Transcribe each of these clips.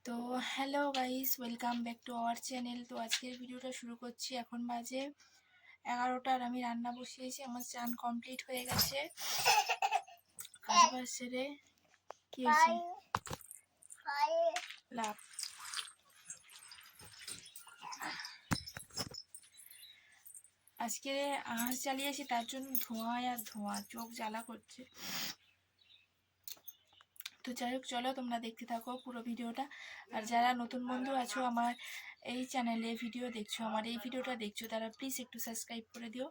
তো hello guys, welcome back to our channel. তো আজকের ভিডিওটা শুরু করছি। এখন বাজে 11টা আর আমি রান্না বসিয়েছি। আমার চান কমপ্লিট হয়ে গেছে। কাজবাজ সেরে কি হয়েছে লাভ। আজকে আঁশ জ্বালিয়েছি, তার জন্য ধোঁয়ায় আর ধোঁয়া, চোখ জ্বালা করছে। তো যাই হোক, চলো তোমরা দেখতে থাকো পুরো ভিডিওটা। আর যারা নতুন বন্ধু আছো আমার এই চ্যানেলে ভিডিও দেখছো, আমার এই ভিডিওটা দেখছো, তারা প্লিজ একটু সাবস্ক্রাইব করে দিও।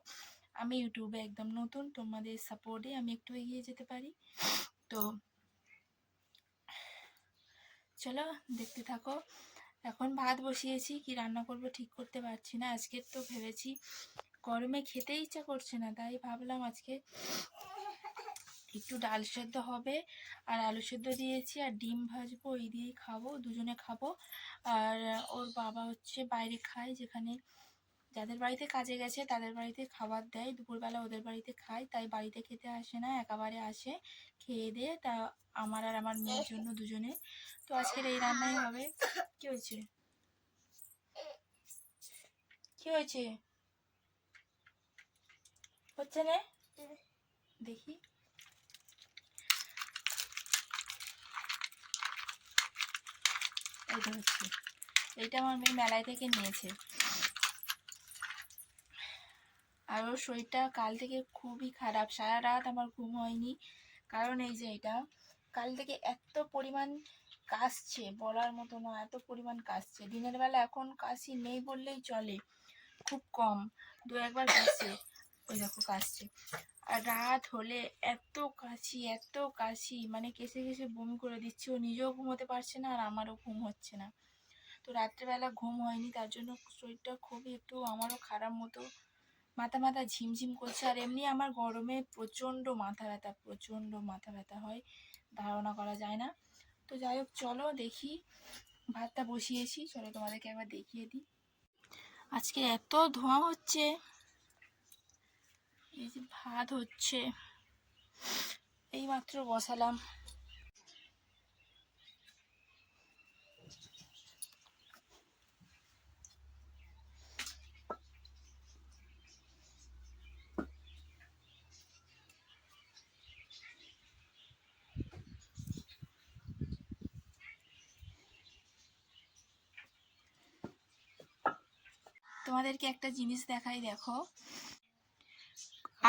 আমি ইউটিউবে একদম নতুন, তোমাদের সাপোর্টে আমি একটু এগিয়ে যেতে পারি। তো চলো দেখতে থাকো। এখন ভাত বসিয়েছি, কি রান্না করব ঠিক করতে পারছি না। আজকের তো ভেবেছি গরমে খেতে ইচ্ছা করছে না, তাই ভাবলাম আজকে একটু ডাল সেদ্ধ হবে আর আলু সেদ্ধ দিয়েছি আর ডিম ভাজবো, ওই দিয়েই খাবো, দুজনে খাবো। আর ওর বাবা হচ্ছে বাইরে খায়, যেখানে যাদের বাড়িতে কাজে গেছে তাদের বাড়িতে খাবার দেয়, দুপুরবেলা ওদের বাড়িতে খায়, তাই বাড়িতে খেতে আসে না, একেবারে আসে খেয়ে দিয়ে। তা আমার আর আমার মেয়ের জন্য দুজনে। তো আজকের এই রান্নাই হবে। কি হয়েছে কি হয়েছে হচ্ছে না দেখি। এইটা হচ্ছে, এইটা আমার মেয়ে মেলায় থেকে নিয়েছে। আর ওর শরীরটা কাল থেকে খুবই খারাপ, সারা রাত আমার ঘুম হয়নি। কারণ এই যে এটা কাল থেকে এত পরিমাণ কাশছে, বলার মতো না, এত পরিমাণ কাশছে। দিনের বেলা এখন কাশি নেই বললেই চলে, খুব কম, দু একবার কাশছে। ওই দেখো কাশছে। আর রাত হলে এত কাশি, এত কাশি, মানে কেসে কেসে বমি করে দিচ্ছে। ও নিজেও ঘুমোতে পারছে না আর আমারও ঘুম হচ্ছে না। তো রাত্রেবেলা ঘুম হয়নি, তার জন্য শরীরটা খুবই একটু আমারও খারাপ মতো, মাথা মাথা ঝিমঝিম করছে। আর এমনি আমার গরমে প্রচণ্ড মাথা ব্যথা, প্রচণ্ড মাথা ব্যথা হয়, ধারণা করা যায় না। তো যাই হোক, চলো দেখি। ভাতটা বসিয়েছি, চলো তোমাদেরকে একবার দেখিয়ে দিই। আজকে এত ধোঁয়া হচ্ছে, এই যে ভাত হচ্ছে, এইমাত্র বসালাম। তোমাদেরকে একটা জিনিস দেখাই, দেখো।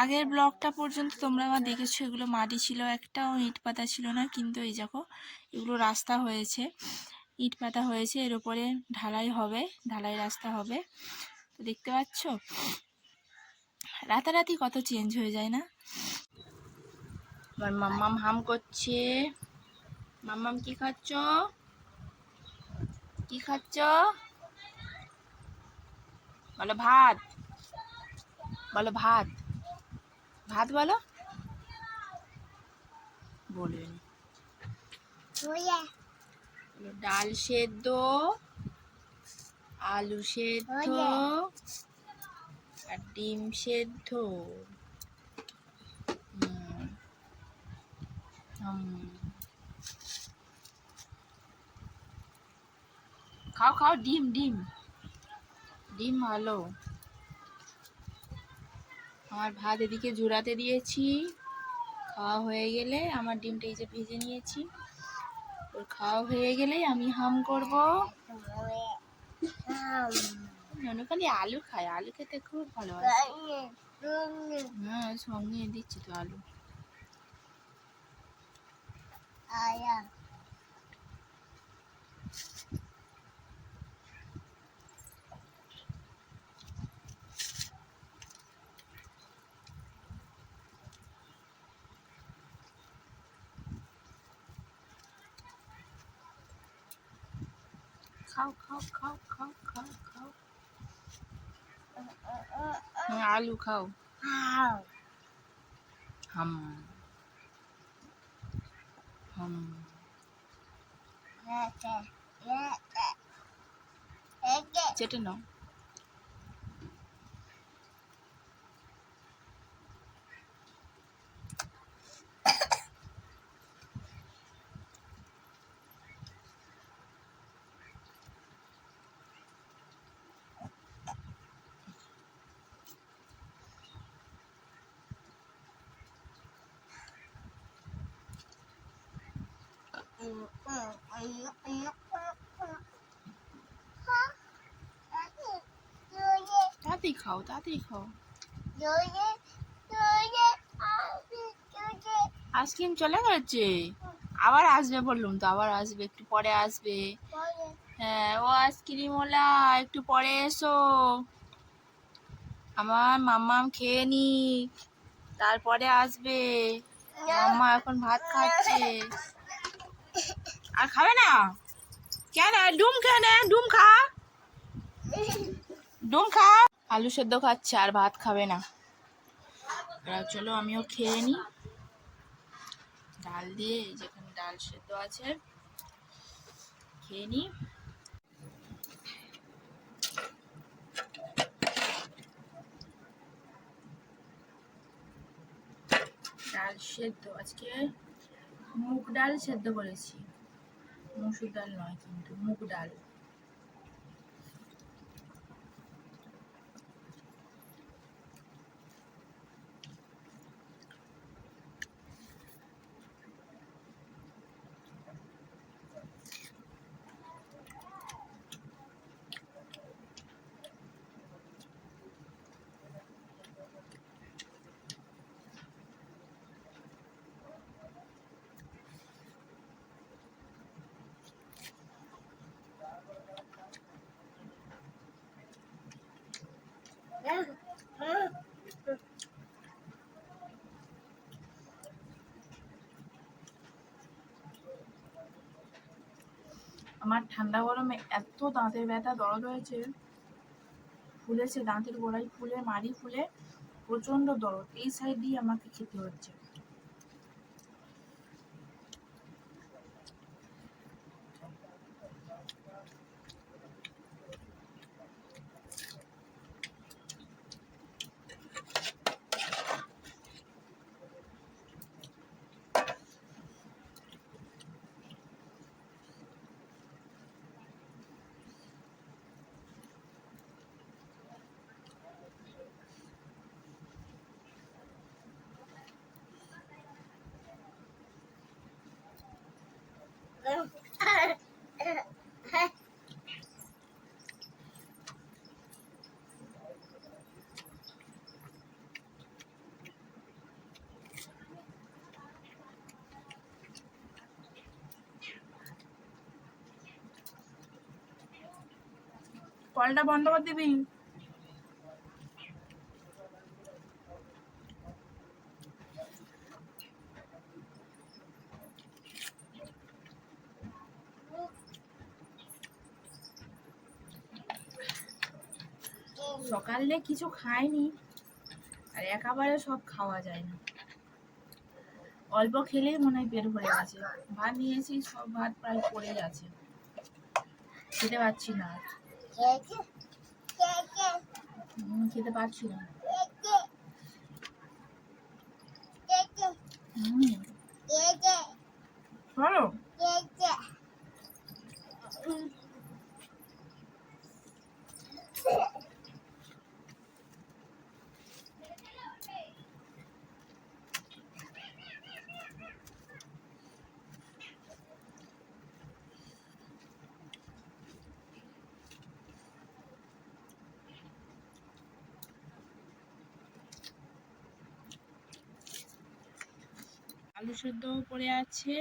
আগের ব্লগটা পর্যন্ত তোমরা আমার দেখেছো, এগুলো মাটি ছিল, একটাও ইট পাতা ছিল না, কিন্তু এই দেখো এগুলো রাস্তা হয়েছে, ইট পাতা হয়েছে, এর উপরে ঢালাই হবে, ঢালাই রাস্তা হবে। তো দেখতে পাচ্ছ রাতারাতি কত চেঞ্জ হয়ে যায় না। আমার মাম্মাম হাম করছে। মাম্মাম কি খাচ্ছ, কি খাচ্ছ? বলো ভাত, বলো ভাত, ভাত বলো, বলবেন। ডাল সেদ্ধ, আলু সেদ্ধ আর ডিম সেদ্ধ। খাও খাও, ডিম ডিম ডিম ভালো। আমার ভাত এদিকে জুড়াতে দিয়েছি, খাওয়া হয়ে গেলে আমার ডিমটা এই যে ভেজে নিয়েছি, ওর খাওয়া হয়ে গেলেই আমি হাম করব। ননু খালি আলু খায়, আলু খেতে খুব ভালোবাসে। হ্যাঁ, সঙ্গে দিচ্ছি তো আলু। খাও খাও খাও খাও খাও খাও, আলু খাও। হাম হাম। চেটে নাও। তাড়াতাড়ি খাও, তাড়াতাড়ি খাও। আইসক্রিম চলে গেছে, আবার আসবে বললুম তো, আবার আসবে, একটু পরে আসবে। হ্যাঁ, ও আইসক্রিম ওলা, একটু পরে এসো, আমার মাম্মাম খেয়ে নি, তারপরে আসবে। মাম্মা এখন ভাত খাচ্ছে। আর খাবে না কেন? ডুম খেয়ে নে, ডুম খা, ডুম খা। আলু সেদ্ধ খাচ্ছে, আর ভাত খাবে না। চলো আমিও খেয়ে নি, ডাল দিয়ে, যেখানে ডাল সেদ্ধ আছে, খেয়ে নি। ডাল সেদ্ধ আজকে মুগ ডাল সেদ্ধ করেছি, মসুর ডাল নয় কিন্তু মুগ ডাল। আমার ঠান্ডা গরমে এত দাঁতের ব্যথা, দরদ হয়েছে, ফুলেছে দাঁতের গোড়ায়, ফুলে মাড়ি ফুলে প্রচন্ড দরদ, এই সাইড দিয়ে আমাকে খেতে হচ্ছে। কলটা বন্ধ করে দিবি। সকালে কিছু খাইনি, আর একেবারে সব খাওয়া যায় না, অল্প খেলেই মনে হয় পেট ভরে গেছে। ভাত নিয়েছি, সব ভাত প্রায় পড়ে গেছে, খেতে পারছি না, খেতে পারছি না। চলো আলু সেদ্ধ পড়ে আছে,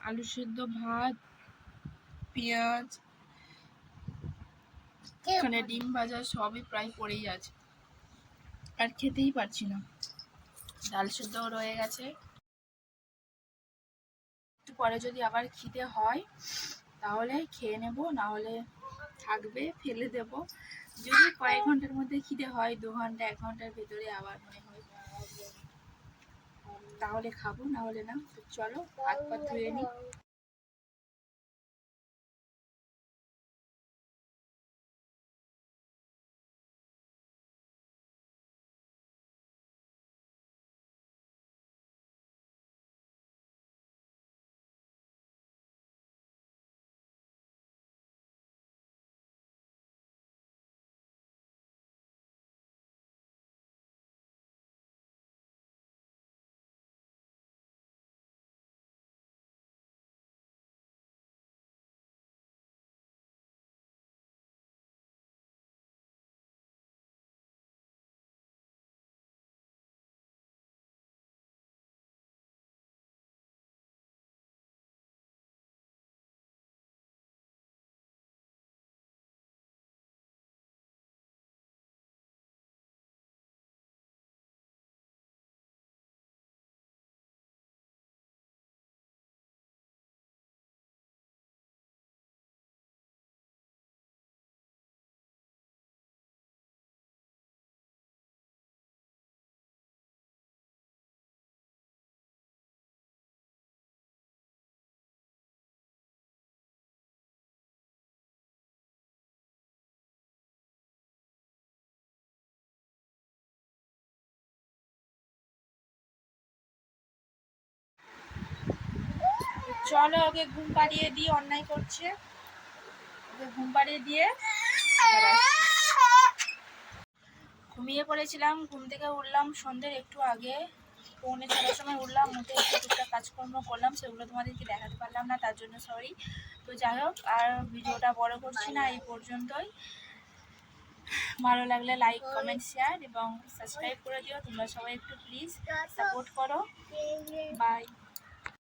আলু সেদ্ধ, ভাত, পেঁয়াজ, এখানে ডিম ভাজা, সবই প্রায় পড়েই আছে, আর খেতেই পারছি না। ডাল সেদ্ধ রয়ে গেছে, একটু পরে যদি আবার খিদে হয় তাহলে খেয়ে নেব, না হলে থাকবে, ফেলে দেব। যদি কয়েক ঘন্টার মধ্যে খিদে হয়, 2 ঘন্টা 1 ঘন্টার ভেতরে আবার মনে হয়, তাহলে খাবো, না হলে না। তো চলো হাত পা ধুয়ে নিই। চলো ওকে ঘুম পাড়িয়ে দিয়ে অন্যায় করছে, ওকে ঘুম পাড়িয়ে দিয়ে আবার আসছি। ঘুমিয়ে পড়েছিলাম, ঘুম থেকে উঠলাম সন্ধ্যের একটু আগে, 6:45 সময় উঠলাম, উঠে একটু টুকটাক কাজকর্ম করলাম, সেগুলো তোমাদেরকে দেখাতে পারলাম না, তার জন্য সরি। তো যাই হোক, আর ভিডিওটা বড় করছি না, এই পর্যন্তই। ভালো লাগলে লাইক কমেন্ট শেয়ার এবং সাবস্ক্রাইব করে দিও, তোমরা সবাই একটু প্লিজ সাপোর্ট করো। বাই।